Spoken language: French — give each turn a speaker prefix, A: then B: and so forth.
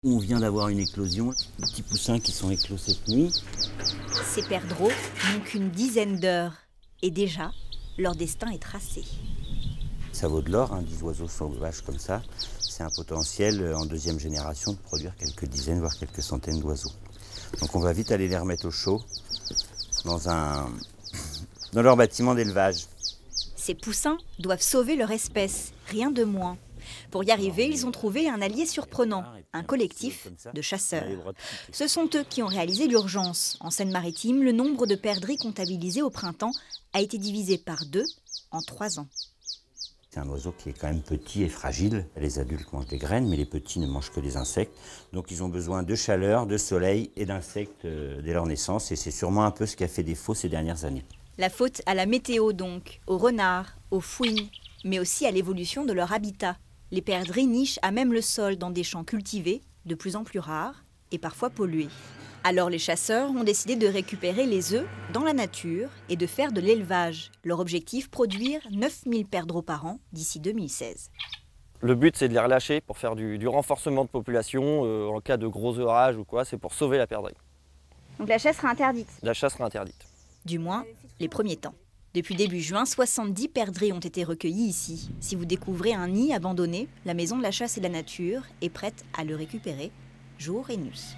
A: On vient d'avoir une éclosion, des petits poussins qui sont éclos cette nuit.
B: Ces perdreaux n'ont qu'une dizaine d'heures et déjà, leur destin est tracé.
A: Ça vaut de l'or, 10 oiseaux sauvages comme ça. C'est un potentiel en deuxième génération de produire quelques dizaines, voire quelques centaines d'oiseaux. Donc on va vite aller les remettre au chaud dans leur bâtiment d'élevage.
B: Ces poussins doivent sauver leur espèce, rien de moins. Pour y arriver, ils ont trouvé un allié surprenant, un collectif de chasseurs. Ce sont eux qui ont réalisé l'urgence. En Seine-Maritime, le nombre de perdrix comptabilisés au printemps a été divisé par 2 en 3 ans.
A: C'est un oiseau qui est quand même petit et fragile. Les adultes mangent des graines, mais les petits ne mangent que des insectes. Donc ils ont besoin de chaleur, de soleil et d'insectes dès leur naissance. Et c'est sûrement un peu ce qui a fait défaut ces dernières années.
B: La faute à la météo donc, aux renards, aux fouines, mais aussi à l'évolution de leur habitat. Les perdrix nichent à même le sol dans des champs cultivés, de plus en plus rares et parfois pollués. Alors les chasseurs ont décidé de récupérer les œufs dans la nature et de faire de l'élevage. Leur objectif, produire 9000 perdreaux par an d'ici 2016.
C: Le but, c'est de les relâcher pour faire du renforcement de population en cas de gros orages ou quoi, c'est pour sauver la perdrix.
B: Donc la chasse sera interdite?
C: La chasse sera interdite.
B: Du moins, les premiers temps. Depuis début juin, 70 perdrix ont été recueillis ici. Si vous découvrez un nid abandonné, la Maison de la Chasse et de la Nature est prête à le récupérer jour et nuit.